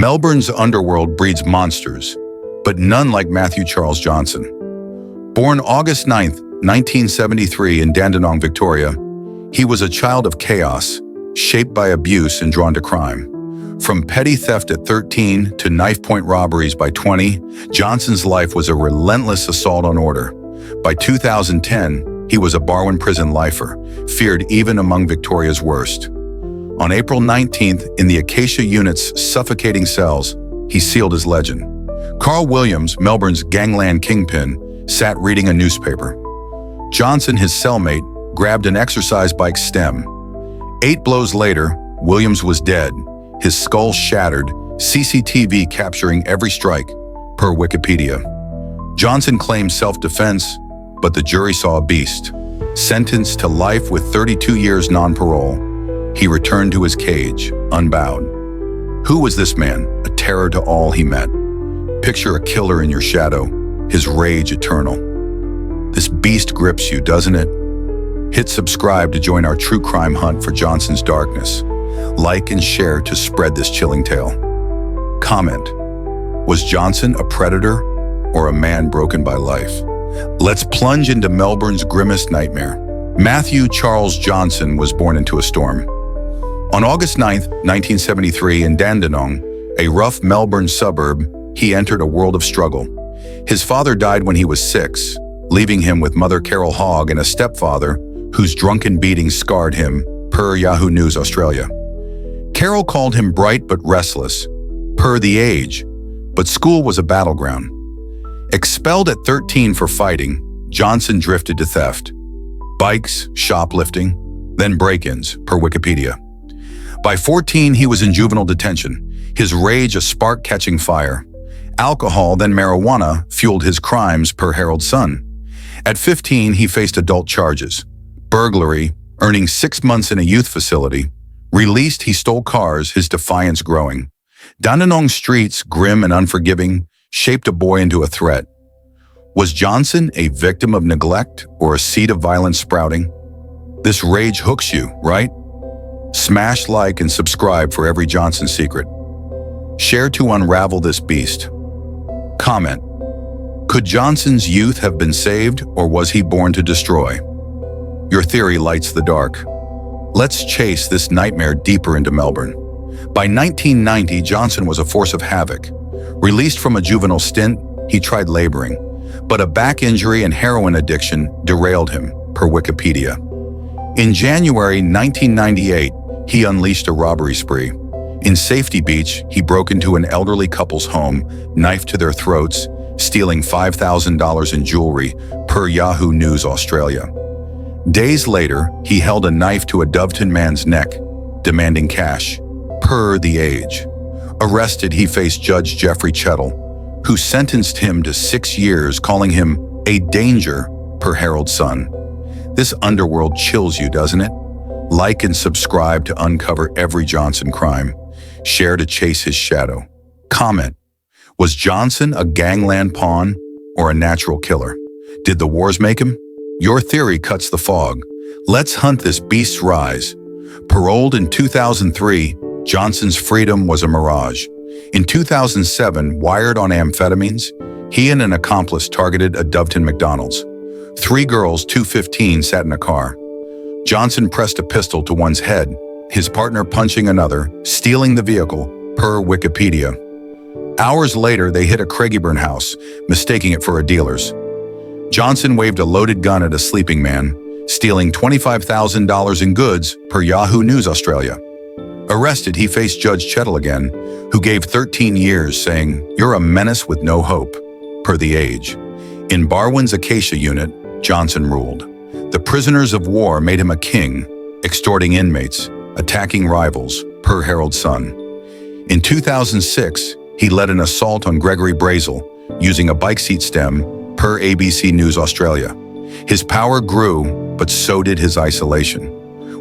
Melbourne's underworld breeds monsters, but none like Matthew Charles Johnson. Born August 9, 1973 in Dandenong, Victoria, he was a child of chaos, shaped by abuse and drawn to crime. From petty theft at 13 to knife-point robberies by 20, Johnson's life was a relentless assault on order. By 2010, he was a Barwon prison lifer, feared even among Victoria's worst. On April 19th, in the Acacia Unit's suffocating cells, he sealed his legend. Carl Williams, Melbourne's Gangland kingpin, sat reading a newspaper. Johnson, his cellmate, grabbed an exercise bike stem. 8 blows later, Williams was dead, his skull shattered, CCTV capturing every strike, per Wikipedia. Johnson claimed self-defense, but the jury saw a beast. Sentenced to life with 32 years non-parole, he returned to his cage, unbowed. Who was this man, a terror to all he met? Picture a killer in your shadow, his rage eternal. This beast grips you, doesn't it? Hit subscribe to join our true crime hunt for Johnson's darkness. Like and share to spread this chilling tale. Comment: was Johnson a predator or a man broken by life? Let's plunge into Melbourne's grimmest nightmare. Matthew Charles Johnson was born into a storm. On August 9, 1973, in Dandenong, a rough Melbourne suburb, he entered a world of struggle. His father died when he was 6, leaving him with mother Carol Hogg and a stepfather whose drunken beatings scarred him, per Yahoo News Australia. Carol called him bright but restless, per The Age, but school was a battleground. Expelled at 13 for fighting, Johnson drifted to theft. Bikes, shoplifting, then break-ins, per Wikipedia. By 14, he was in juvenile detention, his rage a spark catching fire. Alcohol, then marijuana, fueled his crimes, per Herald Sun. At 15, he faced adult charges. Burglary, earning 6 months in a youth facility. Released, he stole cars, his defiance growing. Dandenong streets, grim and unforgiving, shaped a boy into a threat. Was Johnson a victim of neglect or a seed of violence sprouting? This rage hooks you, right? Smash like and subscribe for every Johnson secret. Share to unravel this beast. Comment: could Johnson's youth have been saved, or was he born to destroy? Your theory lights the dark. Let's chase this nightmare deeper into Melbourne. By 1990, Johnson was a force of havoc. Released from a juvenile stint, he tried laboring, but a back injury and heroin addiction derailed him, per Wikipedia. In January 1998, he unleashed a robbery spree. In Safety Beach, he broke into an elderly couple's home, knife to their throats, stealing $5,000 in jewelry, per Yahoo News Australia. Days later, he held a knife to a Doveton man's neck, demanding cash, per The Age. Arrested, he faced Judge Jeffrey Chettle, who sentenced him to 6 years, calling him a danger, per Herald Sun. This underworld chills you, doesn't it? Like and subscribe to uncover every Johnson crime. Share to chase his shadow. Comment: was Johnson a gangland pawn or a natural killer? Did the wars make him? Your theory cuts the fog. Let's hunt this beast's rise. Paroled in 2003, Johnson's freedom was a mirage. In 2007, wired on amphetamines, he and an accomplice targeted a Doveton McDonald's. 3 girls, 2:15, sat in a car. Johnson pressed a pistol to one's head, his partner punching another, stealing the vehicle, per Wikipedia. Hours later, they hit a Craigieburn house, mistaking it for a dealer's. Johnson waved a loaded gun at a sleeping man, stealing $25,000 in goods, per Yahoo News Australia. Arrested, he faced Judge Chettle again, who gave 13 years, saying, "You're a menace with no hope," per The Age. In Barwon's Acacia Unit, Johnson ruled. The prisoners of war made him a king, extorting inmates, attacking rivals, per Herald Sun. In 2006, he led an assault on Gregory Brazel, using a bike seat stem, per ABC News Australia. His power grew, but so did his isolation.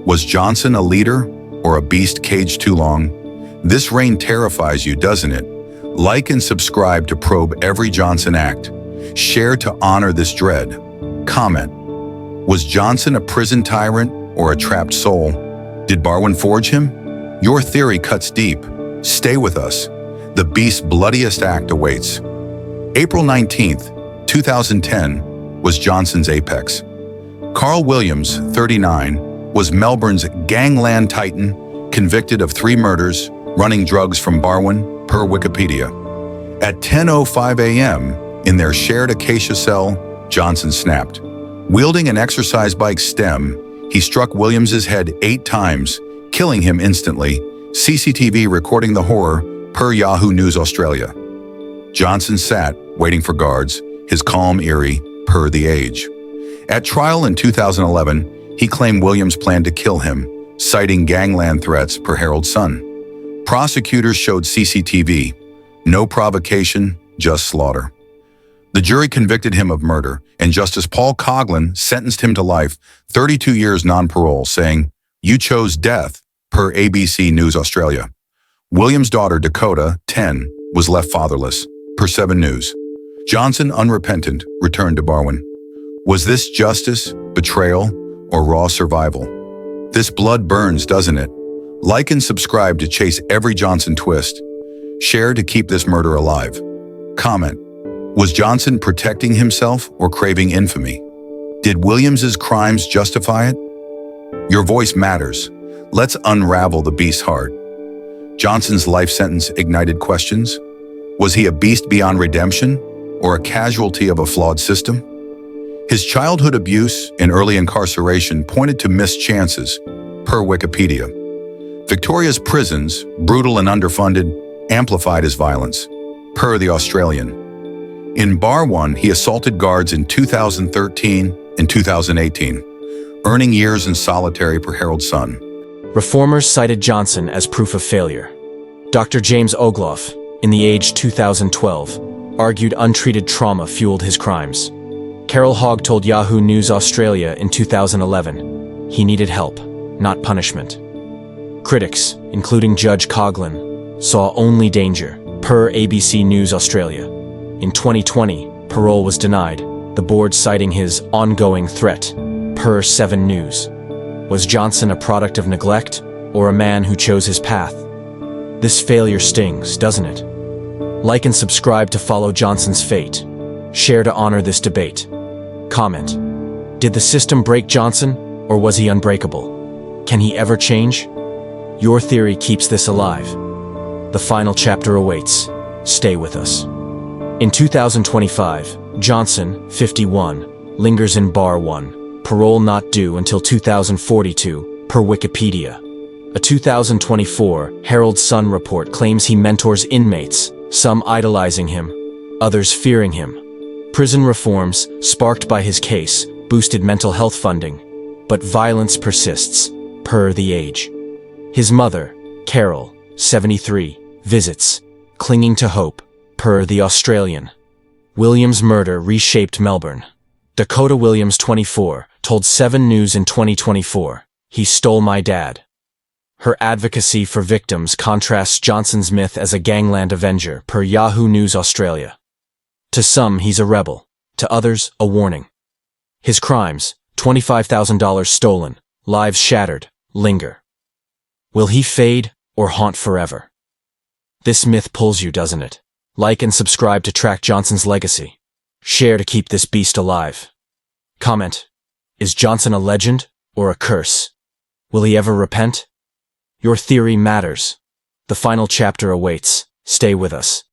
Was Johnson a leader or a beast caged too long? This reign terrifies you, doesn't it? Like and subscribe to probe every Johnson act. Share to honor this dread. Comment: was Johnson a prison tyrant or a trapped soul? Did Barwon forge him? Your theory cuts deep. Stay with us. The beast's bloodiest act awaits. April 19th, 2010 was Johnson's apex. Carl Williams, 39, was Melbourne's Gangland titan, convicted of 3 murders, running drugs from Barwon, per Wikipedia. At 10:05 a.m., in their shared acacia cell, Johnson snapped. Wielding an exercise bike stem, he struck Williams's head 8 times, killing him instantly, CCTV recording the horror, per Yahoo News Australia. Johnson sat, waiting for guards, his calm eerie, per The Age. At trial in 2011, he claimed Williams planned to kill him, citing gangland threats, per Herald Sun. Prosecutors showed CCTV. No provocation, just slaughter. The jury convicted him of murder, and Justice Paul Coghlan sentenced him to life, 32 years non-parole, saying, "You chose death," per ABC News Australia. Williams' daughter, Dakota, 10, was left fatherless, per 7 News. Johnson, unrepentant, returned to Barwon. Was this justice, betrayal, or raw survival? This blood burns, doesn't it? Like and subscribe to chase every Johnson twist. Share to keep this murder alive. Comment. Was Johnson protecting himself or craving infamy? Did Williams's crimes justify it? Your voice matters. Let's unravel the beast's heart. Johnson's life sentence ignited questions. Was he a beast beyond redemption or a casualty of a flawed system? His childhood abuse and early incarceration pointed to missed chances, per Wikipedia. Victoria's prisons, brutal and underfunded, amplified his violence, per The Australian. In Barwon, he assaulted guards in 2013 and 2018, earning years in solitary, per Herald Sun. Reformers cited Johnson as proof of failure. Dr. James Ogloff, in The Age 2012, argued untreated trauma fueled his crimes. Carol Hogg told Yahoo News Australia in 2011 he needed help, not punishment. Critics, including Judge Coghlan, saw only danger, per ABC News Australia. In 2020, parole was denied, the board citing his ongoing threat, per 7 News. Was Johnson a product of neglect or a man who chose his path? This failure stings, doesn't it? Like and subscribe to follow Johnson's fate. Share to honor this debate. Comment. Did the system break Johnson, or was he unbreakable? Can he ever change? Your theory keeps this alive. The final chapter awaits. Stay with us. In 2025, Johnson, 51, lingers in Barwon, parole not due until 2042, per Wikipedia. A 2024 Herald Sun report claims he mentors inmates, some idolizing him, others fearing him. Prison reforms, sparked by his case, boosted mental health funding, but violence persists, per The Age. His mother, Carol, 73, visits, clinging to hope, per The Australian. Williams' murder reshaped Melbourne. Dakota Williams, 24, told 7 News in 2024, "He stole my dad." Her advocacy for victims contrasts Johnson's myth as a gangland avenger, per Yahoo News Australia. To some, he's a rebel. To others, a warning. His crimes, $25,000 stolen, lives shattered, linger. Will he fade or haunt forever? This myth pulls you, doesn't it? Like and subscribe to track Johnson's legacy. Share to keep this beast alive. Comment. Is Johnson a legend or a curse? Will he ever repent? Your theory matters. The final chapter awaits. Stay with us.